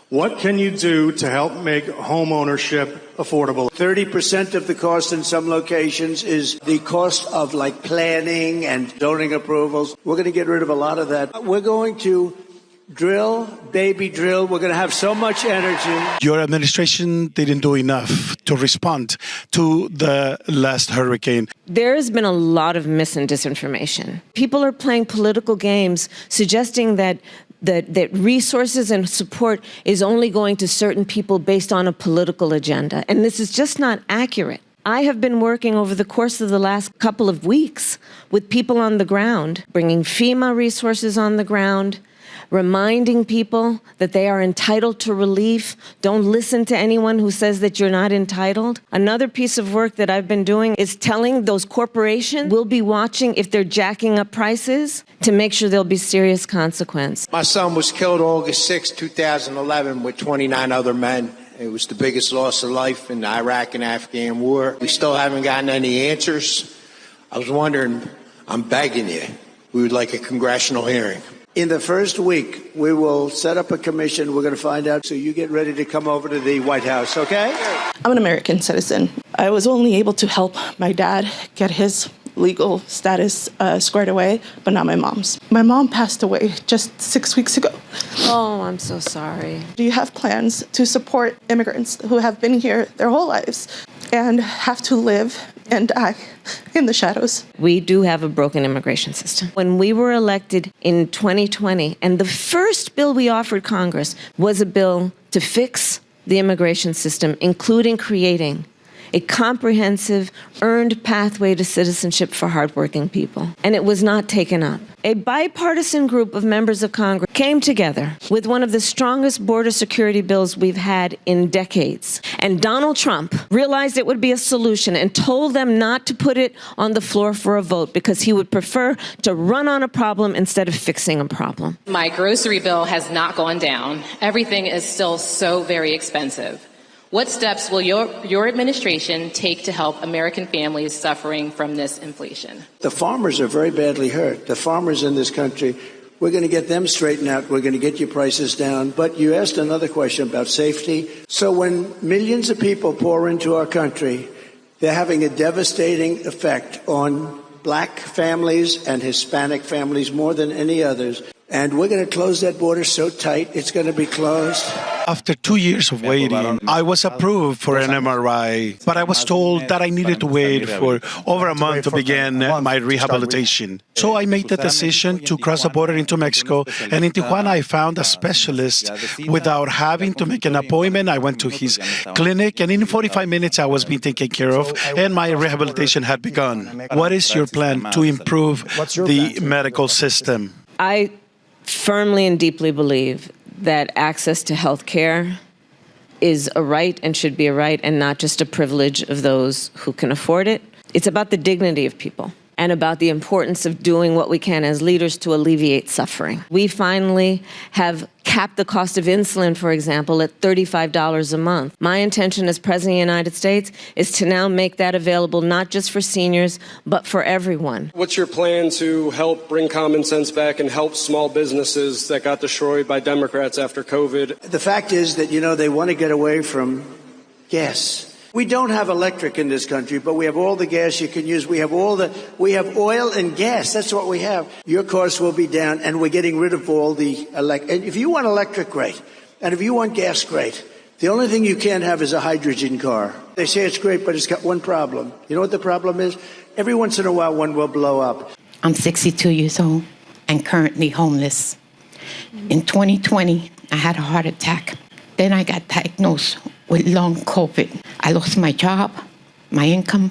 What can you do to help make home ownership affordable? 30% of the cost in some locations is the cost of like planning and zoning approvals. We're going to get rid of a lot of that. We're going to drill, baby drill. We're going to have so much energy. Your administration didn't do enough to respond to the last hurricane. There has been a lot of mis and disinformation. People are playing political games, suggesting that resources and support is only going to certain people based on a political agenda. And this is just not accurate. I have been working over the course of the last couple of weeks with people on the ground, bringing FEMA resources on the ground, reminding people that they are entitled to relief. Don't listen to anyone who says that you're not entitled. Another piece of work that I've been doing is telling those corporations we'll be watching if they're jacking up prices to make sure there'll be serious consequence. My son was killed August 6, 2011 with 29 other men. It was the biggest loss of life in the Iraq and Afghan war. We still haven't gotten any answers. I was wondering, I'm begging you, we would like a congressional hearing. In the first week, we will set up a commission. We're going to find out. So you get ready to come over to the White House, okay? I'm an American citizen. I was only able to help my dad get his legal status squared away, but not my mom's. My mom passed away just 6 weeks ago. Oh, I'm so sorry. Do you have plans to support immigrants who have been here their whole lives and have to live and die in the shadows? We do have a broken immigration system. When we were elected in 2020, and the first bill we offered Congress was a bill to fix the immigration system, including creating a comprehensive, earned pathway to citizenship for hardworking people. And it was not taken up. A bipartisan group of members of Congress came together with one of the strongest border security bills we've had in decades. And Donald Trump realized it would be a solution and told them not to put it on the floor for a vote because he would prefer to run on a problem instead of fixing a problem. My grocery bill has not gone down. Everything is still so very expensive. What steps will your administration take to help American families suffering from this inflation? The farmers are very badly hurt. The farmers in this country, we're going to get them straightened out. We're going to get your prices down. But you asked another question about safety. So when millions of people pour into our country, they're having a devastating effect on black families and Hispanic families more than any others. And we're going to close that border so tight, it's going to be closed. After 2 years of waiting, I was approved for an MRI, but I was told that I needed to wait for over a month to begin my rehabilitation. So I made the decision to cross the border into Mexico, and in Tijuana I found a specialist without having to make an appointment. I went to his clinic, and in 45 minutes I was being taken care of, and my rehabilitation had begun. What is your plan to improve the medical system? I firmly and deeply believe that access to health care is a right and should be a right and not just a privilege of those who can afford it. It's about the dignity of people and about the importance of doing what we can as leaders to alleviate suffering. We finally have capped the cost of insulin, for example, at $35 a month. My intention as President of the United States is to now make that available not just for seniors, but for everyone. What's your plan to help bring common sense back and help small businesses that got destroyed by Democrats after COVID? The fact is that, they want to get away from gas. We don't have electric in this country, but we have all the gas you can use. We have oil and gas. That's what we have. Your costs will be down, and we're getting rid of all the and if you want electric, great. And if you want gas, great. The only thing you can't have is a hydrogen car. They say it's great, but it's got one problem. You know what the problem is? Every once in a while, one will blow up. I'm 62 years old and currently homeless. In 2020, I had a heart attack. Then I got diagnosed with long COVID. I lost my job, my income.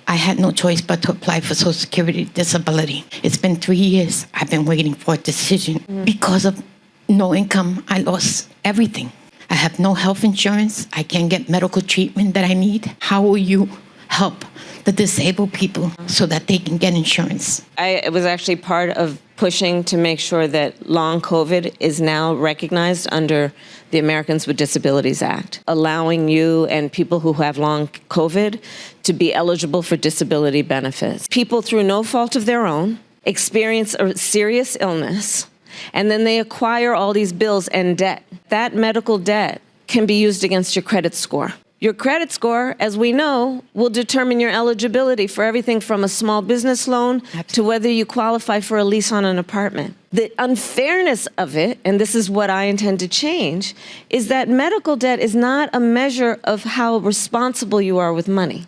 I had no choice but to apply for Social Security disability. It's been 3 years. I've been waiting for a decision. Because of no income, I lost everything. I have no health insurance. I can't get medical treatment that I need. How will you help the disabled people so that they can get insurance? I was actually part of pushing to make sure that long COVID is now recognized under the Americans with Disabilities Act, allowing you and people who have long COVID to be eligible for disability benefits. People, through no fault of their own, experience a serious illness and then they acquire all these bills and debt. That medical debt can be used against your credit score. Your credit score, as we know, will determine your eligibility for everything from a small business loan to whether you qualify for a lease on an apartment. The unfairness of it, and this is what I intend to change, is that medical debt is not a measure of how responsible you are with money.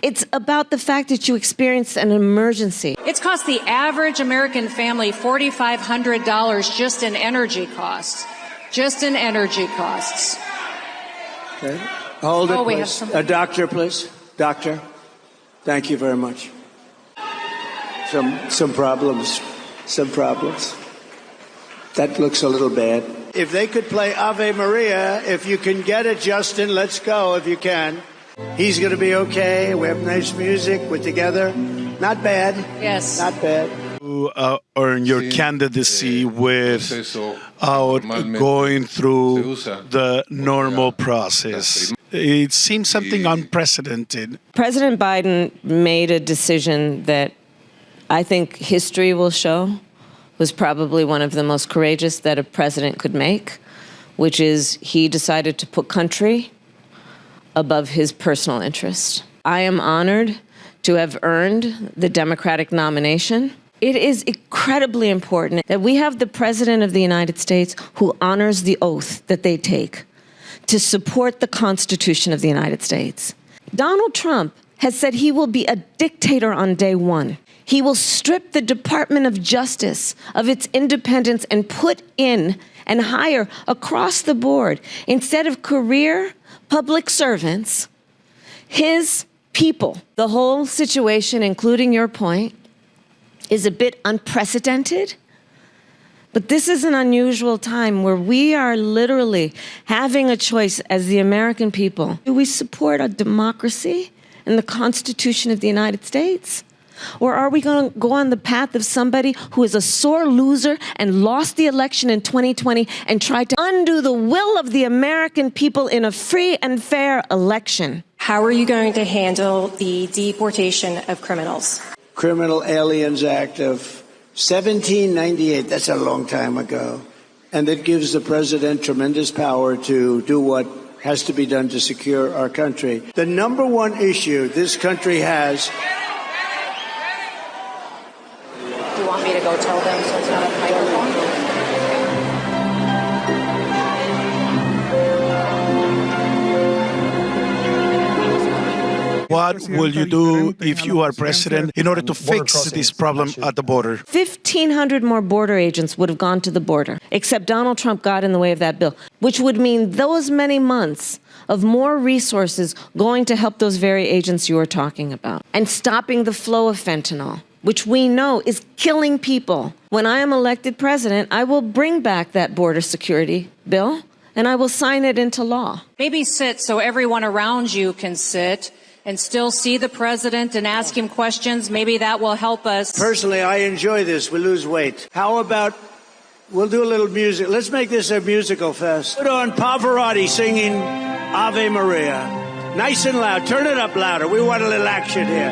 It's about the fact that you experienced an emergency. It's cost the average American family $4,500 just in energy costs. Just in energy costs. Okay. Hold it, we have please. some. A doctor, please. Doctor, thank you very much. Some problems. Some problems. That looks a little bad. If they could play Ave Maria, if you can get it, Justin, let's go if you can. He's going to be okay. We have nice music. We're together. Not bad. Yes. Not bad. You earn your candidacy without going through the normal process. It seems something unprecedented. President Biden made a decision that I think history will show was probably one of the most courageous that a president could make, which is he decided to put country above his personal interest. I am honored to have earned the Democratic nomination. It is incredibly important that we have the President of the United States who honors the oath that they take to support the Constitution of the United States. Donald Trump has said he will be a dictator on day one. He will strip the Department of Justice of its independence and put in and hire across the board, instead of career public servants, his people. The whole situation, including your point, is a bit unprecedented. But this is an unusual time where we are literally having a choice as the American people. Do we support a democracy and the Constitution of the United States? Or are we going to go on the path of somebody who is a sore loser and lost the election in 2020 and tried to undo the will of the American people in a free and fair election? How are you going to handle the deportation of criminals? Criminal Aliens Act of 1798, that's a long time ago. And it gives the president tremendous power to do what has to be done to secure our country. The number one issue this country has... Do you want me to go tell them so it's not a microphone? What will you do if you are president in order to fix this problem at the border? 1,500 more border agents would have gone to the border, except Donald Trump got in the way of that bill, which would mean those many months of more resources going to help those very agents you are talking about, and stopping the flow of fentanyl, which we know is killing people. When I am elected president, I will bring back that border security bill, and I will sign it into law. Maybe sit so everyone around you can sit and still see the president and ask him questions. Maybe that will help us. Personally, I enjoy this. We lose weight. How about we'll do a little music. Let's make this a musical fest. Put on Pavarotti singing Ave Maria. Nice and loud. Turn it up louder. We want a little action here.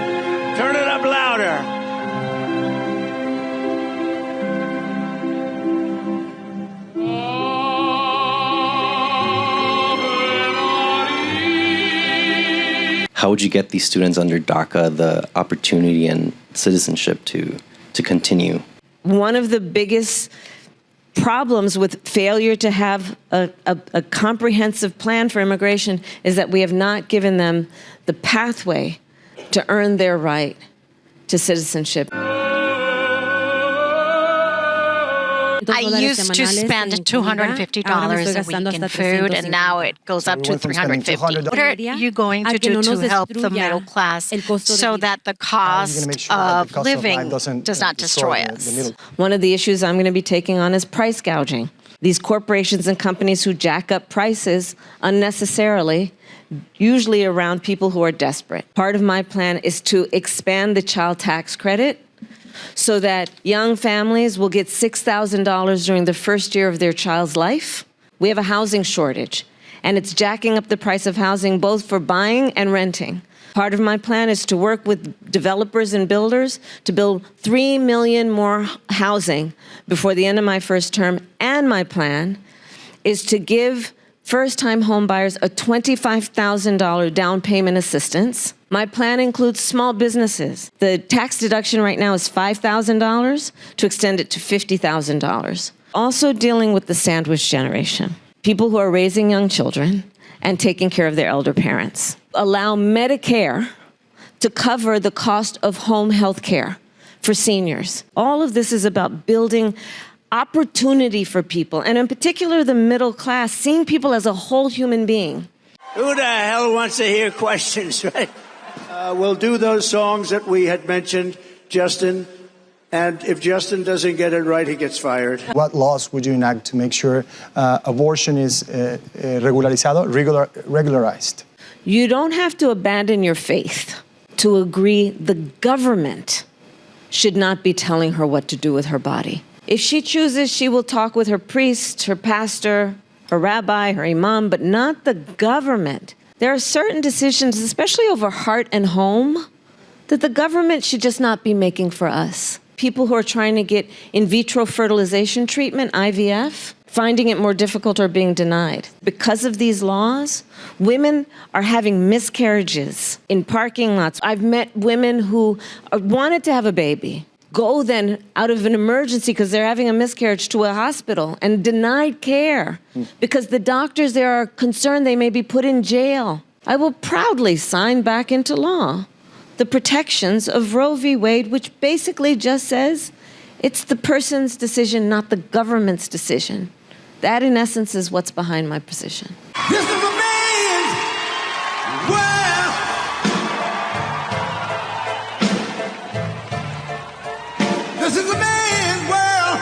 Turn it up louder. How would you get these students under DACA the opportunity and citizenship to continue? One of the biggest problems with failure to have a comprehensive plan for immigration is that we have not given them the pathway to earn their right to citizenship. I used to spend $250 a week in food, and now it goes up to $350. What are you going to do to help the middle class so that the cost of living does not destroy us? One of the issues I'm going to be taking on is price gouging. These corporations and companies who jack up prices unnecessarily, usually around people who are desperate. Part of my plan is to expand the child tax credit so that young families will get $6,000 during the first year of their child's life. We have a housing shortage, and it's jacking up the price of housing both for buying and renting. Part of my plan is to work with developers and builders to build 3 million more housing before the end of my first term. And my plan is to give first-time homebuyers a $25,000 down payment assistance. My plan includes small businesses. The tax deduction right now is $5,000 to extend it to $50,000. Also dealing with the sandwich generation, people who are raising young children and taking care of their elder parents. Allow Medicare to cover the cost of home health care for seniors. All of this is about building opportunity for people, and in particular the middle class, seeing people as a whole human being. Who the hell wants to hear questions, right? We'll do those songs that we had mentioned, Justin, and if Justin doesn't get it right, he gets fired. What laws would you enact to make sure abortion is regularized? You don't have to abandon your faith to agree the government should not be telling her what to do with her body. If she chooses, she will talk with her priest, her pastor, her rabbi, her imam, but not the government. There are certain decisions, especially over heart and home, that the government should just not be making for us. People who are trying to get in vitro fertilization treatment, IVF, finding it more difficult or being denied. Because of these laws, women are having miscarriages in parking lots. I've met women who wanted to have a baby, go then out of an emergency because they're having a miscarriage to a hospital and denied care because the doctors there are concerned they may be put in jail. I will proudly sign back into law the protections of Roe v. Wade, which basically just says it's the person's decision, not the government's decision. That, in essence, is what's behind my position. This is a man's world. This is a man's world.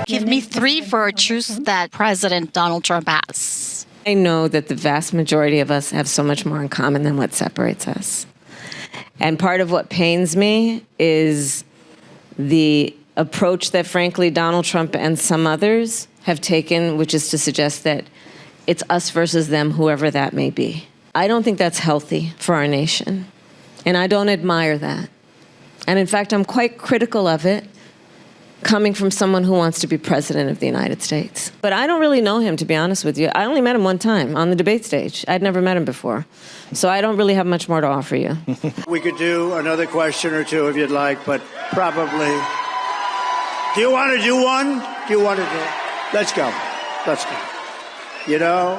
Give me 3 virtues that President Donald Trump has. I know that the vast majority of us have so much more in common than what separates us. And part of what pains me is the approach that, frankly, Donald Trump and some others have taken, which is to suggest that it's us versus them, whoever that may be. I don't think that's healthy for our nation, and I don't admire that. And in fact, I'm quite critical of it, coming from someone who wants to be president of the United States. But I don't really know him, to be honest with you. I only met him one time on the debate stage. I'd never met him before. So I don't really have much more to offer you. We could do another question or two if you'd like, but probably. Do you want to do one? Do you want to do? Let's go. Let's go. You know,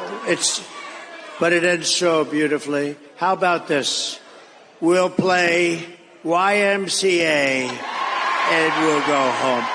but it ends so beautifully. How about this? We'll play YMCA and we'll go home.